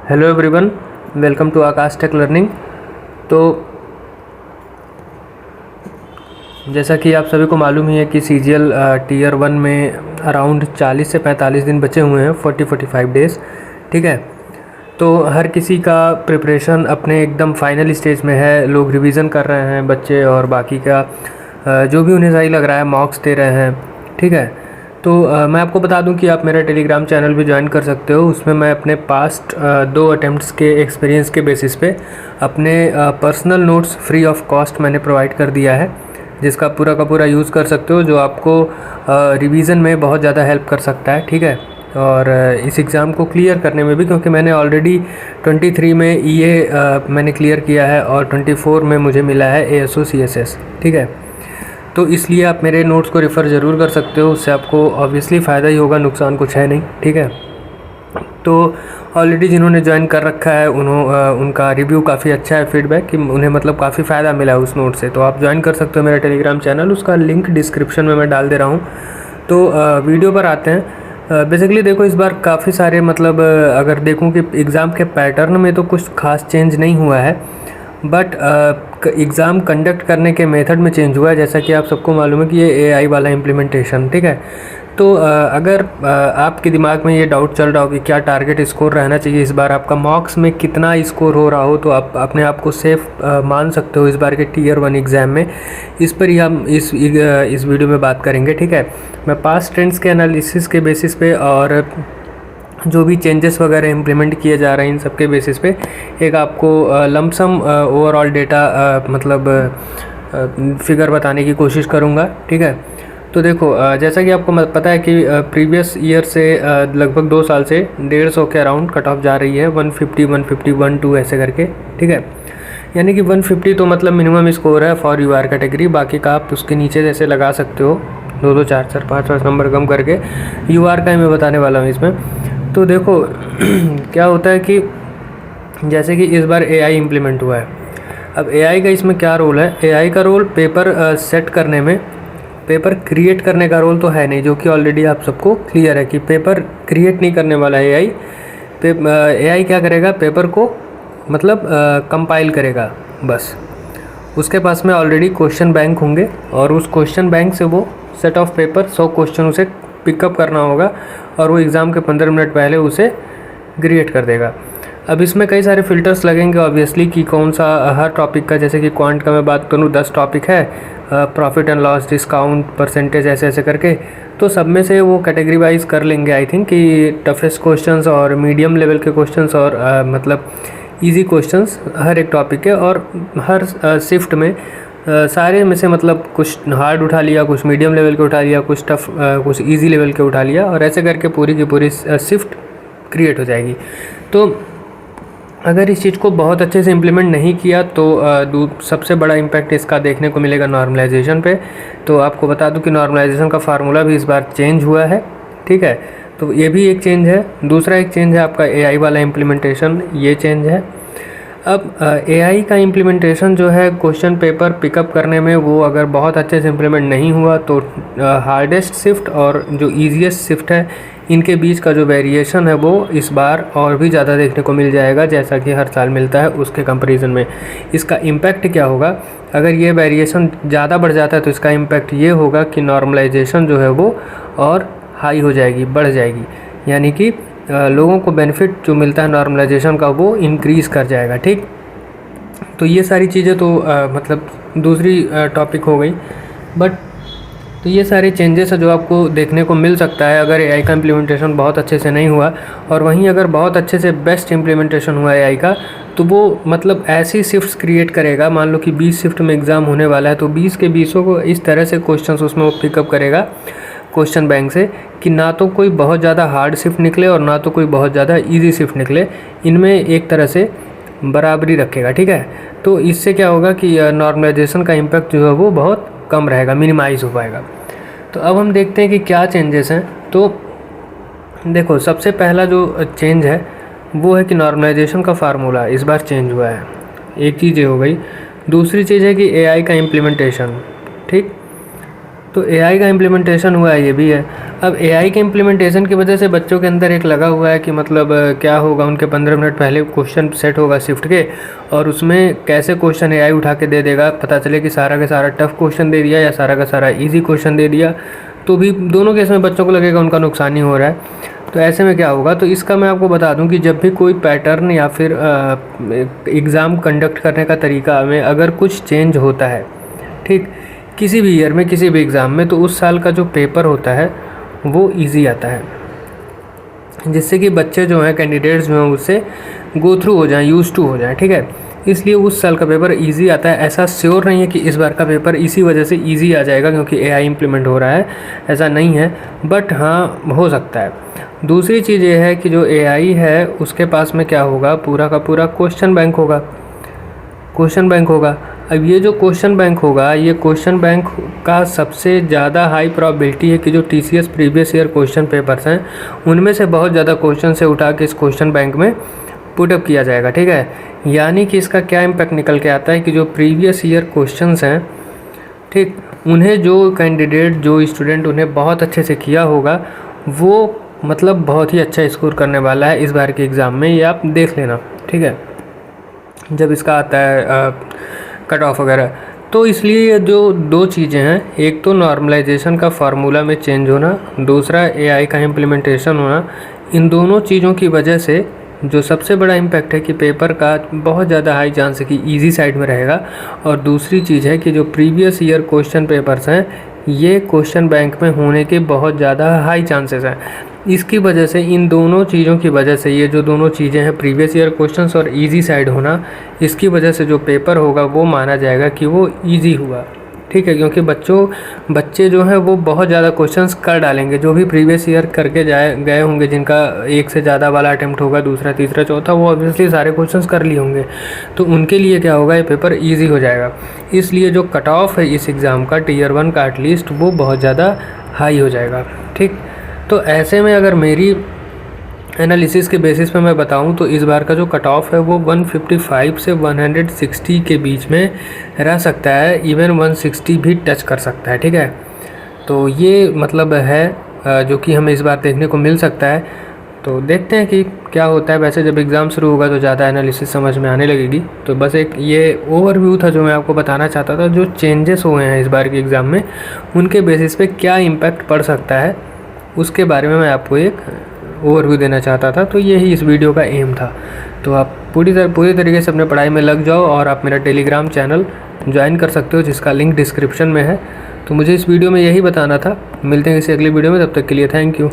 Hello everyone, welcome to Aakash tech learning. तो जैसा कि आप सभी को मालूम ही है कि सीजीएल टीयर 1 में अराउंड 40 से 45 दिन बचे हुए हैं, 40-45 डेज़। ठीक है, तो हर किसी का प्रिपरेशन अपने एकदम फाइनल स्टेज में है। लोग रिवीजन कर रहे हैं, बच्चे और बाकी का जो भी उन्हें सही लग रहा है मॉक्स दे रहे हैं। ठीक है, तो मैं आपको बता दूं कि आप मेरा टेलीग्राम चैनल भी ज्वाइन कर सकते हो। उसमें मैं अपने पास्ट 2 अटेम्प्ट्स के एक्सपीरियंस के बेसिस पे अपने personal notes free of cost मैंने प्रोवाइड कर दिया है, जिसका पूरा का पूरा यूज़ कर सकते हो, जो आपको रिवीजन में बहुत ज़्यादा हेल्प कर सकता है। ठीक है, और इस एग्ज़ाम को क्लियर करने में भी, क्योंकि मैंने ऑलरेडी 23 में मैंने क्लियर किया है और 24 में मुझे मिला है ASO CSS। ठीक है, तो इसलिए आप मेरे नोट्स को रेफ़र ज़रूर कर सकते हो। उससे आपको ऑब्वियसली फ़ायदा ही होगा, नुकसान कुछ है नहीं। ठीक है, तो ऑलरेडी जिन्होंने ज्वाइन कर रखा है उनका रिव्यू काफ़ी अच्छा है, फीडबैक कि उन्हें मतलब काफ़ी फ़ायदा मिला है उस नोट से। तो आप ज्वाइन कर सकते हो मेरा टेलीग्राम चैनल, उसका लिंक डिस्क्रिप्शन में मैं डाल दे रहा हूँ। तो वीडियो पर आते हैं। बेसिकली देखो, इस बार काफ़ी सारे मतलब अगर देखूँ कि एग्ज़ाम के पैटर्न में तो कुछ खास चेंज नहीं हुआ है, बट एग्ज़ाम कंडक्ट करने के मेथड में चेंज हुआ है। जैसा कि आप सबको मालूम है कि ये AI वाला इम्प्लीमेंटेशन। ठीक है, तो अगर आपके दिमाग में ये डाउट चल रहा हो कि क्या टारगेट स्कोर रहना चाहिए इस बार, आपका मॉक्स में कितना स्कोर हो रहा हो, तो आप अपने आप को सेफ मान सकते हो इस बार के टीयर 1 एग्ज़ाम में। इस पर ही हम इस वीडियो में बात करेंगे। ठीक है, मैं पास्ट ट्रेंड्स के एनालिसिस के बेसिस पे और जो भी चेंजेस वगैरह इम्प्लीमेंट किए जा रहे हैं इन सब के बेसिस पे एक आपको लमसम ओवरऑल डेटा मतलब फिगर बताने की कोशिश करूँगा। ठीक है, तो देखो जैसा कि आपको पता है कि प्रीवियस ईयर से लगभग 2 साल से 150 के अराउंड कट ऑफ जा रही है, 150, 150, 12 ऐसे करके। ठीक है, यानी कि 150 तो मतलब मिनिमम स्कोर है फॉर UR कैटेगरी। बाकी का आप उसके नीचे जैसे लगा सकते हो, 2-2, 4-4, 5-5 नंबर कम करके। UR का ही मैं बताने वाला हूँ इसमें। तो देखो क्या होता है कि जैसे कि इस बार AI इम्प्लीमेंट हुआ है। अब AI का इसमें क्या रोल है? AI का रोल पेपर सेट करने में, पेपर क्रिएट करने का रोल तो है नहीं, जो कि ऑलरेडी आप सबको क्लियर है कि पेपर क्रिएट नहीं करने वाला है AI। AI क्या करेगा? पेपर को मतलब कंपाइल करेगा बस। उसके पास में ऑलरेडी क्वेश्चन बैंक होंगे और उस क्वेश्चन बैंक से वो सेट ऑफ पेपर 100 क्वेश्चन उसे पिकअप करना होगा और वो एग्ज़ाम के 15 मिनट पहले उसे क्रिएट कर देगा। अब इसमें कई सारे फ़िल्टर्स लगेंगे ऑब्वियसली कि कौन सा हर टॉपिक का, जैसे कि क्वांट का मैं बात करूँ 10 टॉपिक है, profit and loss, discount, percentage, ऐसे ऐसे करके। तो सब में से वो कैटेगरी वाइज कर लेंगे आई थिंक, कि टफेस्ट क्वेश्चंस और मीडियम लेवल के क्वेश्चंस और मतलब इजी क्वेश्चंस हर एक टॉपिक के, और हर शिफ्ट में सारे में से मतलब कुछ हार्ड उठा लिया, कुछ मीडियम लेवल के उठा लिया, कुछ टफ, कुछ इजी लेवल के उठा लिया, और ऐसे करके पूरी की पूरी शिफ्ट क्रिएट हो जाएगी। तो अगर इस चीज़ को बहुत अच्छे से इम्प्लीमेंट नहीं किया तो सबसे बड़ा इम्पैक्ट इसका देखने को मिलेगा नॉर्मलाइजेशन पे। तो आपको बता दूं कि नॉर्मलाइजेशन का फार्मूला भी इस बार चेंज हुआ है। ठीक है, तो ये भी एक चेंज है। दूसरा एक चेंज है आपका AI वाला इम्प्लीमेंटेशन, ये चेंज है। अब AI का इम्प्लीमेंटेशन जो है क्वेश्चन पेपर पिकअप करने में, वो अगर बहुत अच्छे से इम्प्लीमेंट नहीं हुआ तो हार्डेस्ट शिफ्ट और जो ईजीएस्ट शिफ्ट है, इनके बीच का जो वेरिएशन है वो इस बार और भी ज़्यादा देखने को मिल जाएगा, जैसा कि हर साल मिलता है उसके कंपैरिजन में। इसका इम्पैक्ट क्या होगा? अगर ये वेरिएशन ज़्यादा बढ़ जाता है तो इसका इम्पैक्ट ये होगा कि नॉर्मलाइजेशन जो है वो और हाई हो जाएगी, बढ़ जाएगी। यानी कि लोगों को बेनिफिट जो मिलता है नॉर्मलाइजेशन का वो इंक्रीज़ कर जाएगा। ठीक, तो ये सारी चीज़ें तो मतलब दूसरी टॉपिक हो गई, बट तो ये सारे चेंजेस है जो आपको देखने को मिल सकता है अगर AI का इम्प्लीमेंटेशन बहुत अच्छे से नहीं हुआ। और वहीं अगर बहुत अच्छे से बेस्ट इम्प्लीमेंटेशन हुआ AI का, तो वो मतलब ऐसी शिफ्ट्स क्रिएट करेगा। मान लो कि 20 शिफ्ट में एग्ज़ाम होने वाला है, तो 20 के 20 को इस तरह से क्वेश्चंस उसमें वो पिकअप करेगा क्वेश्चन बैंक से, कि ना तो कोई बहुत ज़्यादा हार्ड शिफ्ट निकले और ना तो कोई बहुत ज़्यादा ईजी शिफ्ट निकले, इनमें एक तरह से बराबरी रखेगा। ठीक है, तो इससे क्या होगा कि नॉर्मलाइजेशन का इम्पैक्ट जो है वो बहुत कम रहेगा, मिनिमाइज़ हो पाएगा। तो अब हम देखते हैं कि क्या चेंजेस हैं। तो देखो, सबसे पहला जो चेंज है वो है कि नॉर्मलाइजेशन का फार्मूला इस बार चेंज हुआ है। एक चीज़ ये हो गई। दूसरी चीज़ है कि AI का इम्प्लीमेंटेशन। ठीक, तो एआई का इम्प्लीमेंटेशन हुआ है, ये भी है। अब एआई के इम्प्लीमेंटेशन की वजह से बच्चों के अंदर एक लगा हुआ है कि मतलब क्या होगा, उनके 15 मिनट पहले क्वेश्चन सेट होगा शिफ्ट के, और उसमें कैसे क्वेश्चन एआई उठा के दे देगा, पता चले कि सारा का सारा टफ क्वेश्चन दे दिया या सारा का सारा ईजी क्वेश्चन दे दिया, तो भी दोनों केस में बच्चों को लगेगा उनका नुकसान ही हो रहा है। तो ऐसे में क्या होगा, तो इसका मैं आपको बता दूं कि जब भी कोई पैटर्न या फिर एग्ज़ाम कंडक्ट करने का तरीका में अगर कुछ चेंज होता है, ठीक, किसी भी ईयर में किसी भी एग्ज़ाम में, तो उस साल का जो पेपर होता है वो इजी आता है, जिससे कि बच्चे जो हैं, कैंडिडेट्स जो हैं, उससे गो थ्रू हो जाएं, यूज टू हो जाएं, ठीक है। इसलिए उस साल का पेपर इजी आता है। ऐसा श्योर नहीं है कि इस बार का पेपर इसी वजह से इजी आ जाएगा क्योंकि एआई इम्प्लीमेंट हो रहा है, ऐसा नहीं है, बट हाँ हो सकता है। दूसरी चीज़ ये है कि जो एआई है उसके पास में क्या होगा, पूरा का पूरा क्वेश्चन बैंक होगा, क्वेश्चन बैंक होगा। अब ये जो क्वेश्चन बैंक होगा, ये क्वेश्चन बैंक का सबसे ज़्यादा हाई प्रोबेबिलिटी है कि जो TCS previous year question papers हैं उनमें से बहुत ज़्यादा क्वेश्चन से उठा के इस क्वेश्चन बैंक में पुटअप किया जाएगा, ठीक है। यानी कि इसका क्या इम्पैक्ट निकल के आता है कि जो प्रीवियस ईयर क्वेश्चंस हैं, ठीक, उन्हें जो कैंडिडेट, जो स्टूडेंट उन्हें बहुत अच्छे से किया होगा, वो मतलब बहुत ही अच्छा स्कोर करने वाला है इस बार के एग्ज़ाम में, ये आप देख लेना, ठीक है, जब इसका आता है कट ऑफ वगैरह। तो इसलिए ये जो दो चीज़ें हैं, एक तो नॉर्मलाइजेशन का फार्मूला में चेंज होना, दूसरा एआई का इम्प्लीमेंटेशन होना, इन दोनों चीज़ों की वजह से जो सबसे बड़ा इम्पैक्ट है कि पेपर का बहुत ज़्यादा हाई चांस है कि इजी साइड में रहेगा, और दूसरी चीज़ है कि जो प्रीवियस ईयर क्वेश्चन पेपर्स हैं ये क्वेश्चन बैंक में होने के बहुत ज़्यादा हाई चांसेस हैं। इसकी वजह से, इन दोनों चीज़ों की वजह से, ये जो दोनों चीज़ें हैं, प्रीवियस ईयर क्वेश्चंस और इजी साइड होना, इसकी वजह से जो पेपर होगा वो माना जाएगा कि वो इजी हुआ, ठीक है, क्योंकि बच्चे जो हैं वो बहुत ज़्यादा क्वेश्चंस कर डालेंगे, जो भी प्रीवियस ईयर करके गए होंगे, जिनका एक से ज़्यादा वाला अटेम्प्ट होगा, दूसरा तीसरा चौथा, वो ऑब्वियसली सारे क्वेश्चंस कर लिए होंगे, तो उनके लिए क्या होगा, ये पेपर ईजी हो जाएगा। इसलिए जो कट ऑफ है इस एग्ज़ाम का, टीयर 1 का एटलीस्ट, वो बहुत ज़्यादा हाई हो जाएगा, ठीक। तो ऐसे में अगर मेरी एनालिसिस के बेसिस पे मैं बताऊं तो इस बार का जो कट ऑफ है वो 155 से 160 के बीच में रह सकता है, इवन 160 भी टच कर सकता है, ठीक है। तो ये मतलब है जो कि हमें इस बार देखने को मिल सकता है। तो देखते हैं कि क्या होता है। वैसे जब एग्ज़ाम शुरू होगा तो ज़्यादा एनालिसिस समझ में आने लगेगी। तो बस एक ये ओवरव्यू था जो मैं आपको बताना चाहता था, जो चेंजेस हुए हैं इस बार के एग्ज़ाम में, उनके बेसिस पे क्या इम्पैक्ट पड़ सकता है उसके बारे में मैं आपको एक ओवरव्यू देना चाहता था। तो यही इस वीडियो का एम था। तो आप पूरी तरीके से अपने पढ़ाई में लग जाओ और आप मेरा टेलीग्राम चैनल ज्वाइन कर सकते हो, जिसका लिंक डिस्क्रिप्शन में है। तो मुझे इस वीडियो में यही बताना था। मिलते हैं किसी अगली वीडियो में, तब तक के लिए थैंक यू।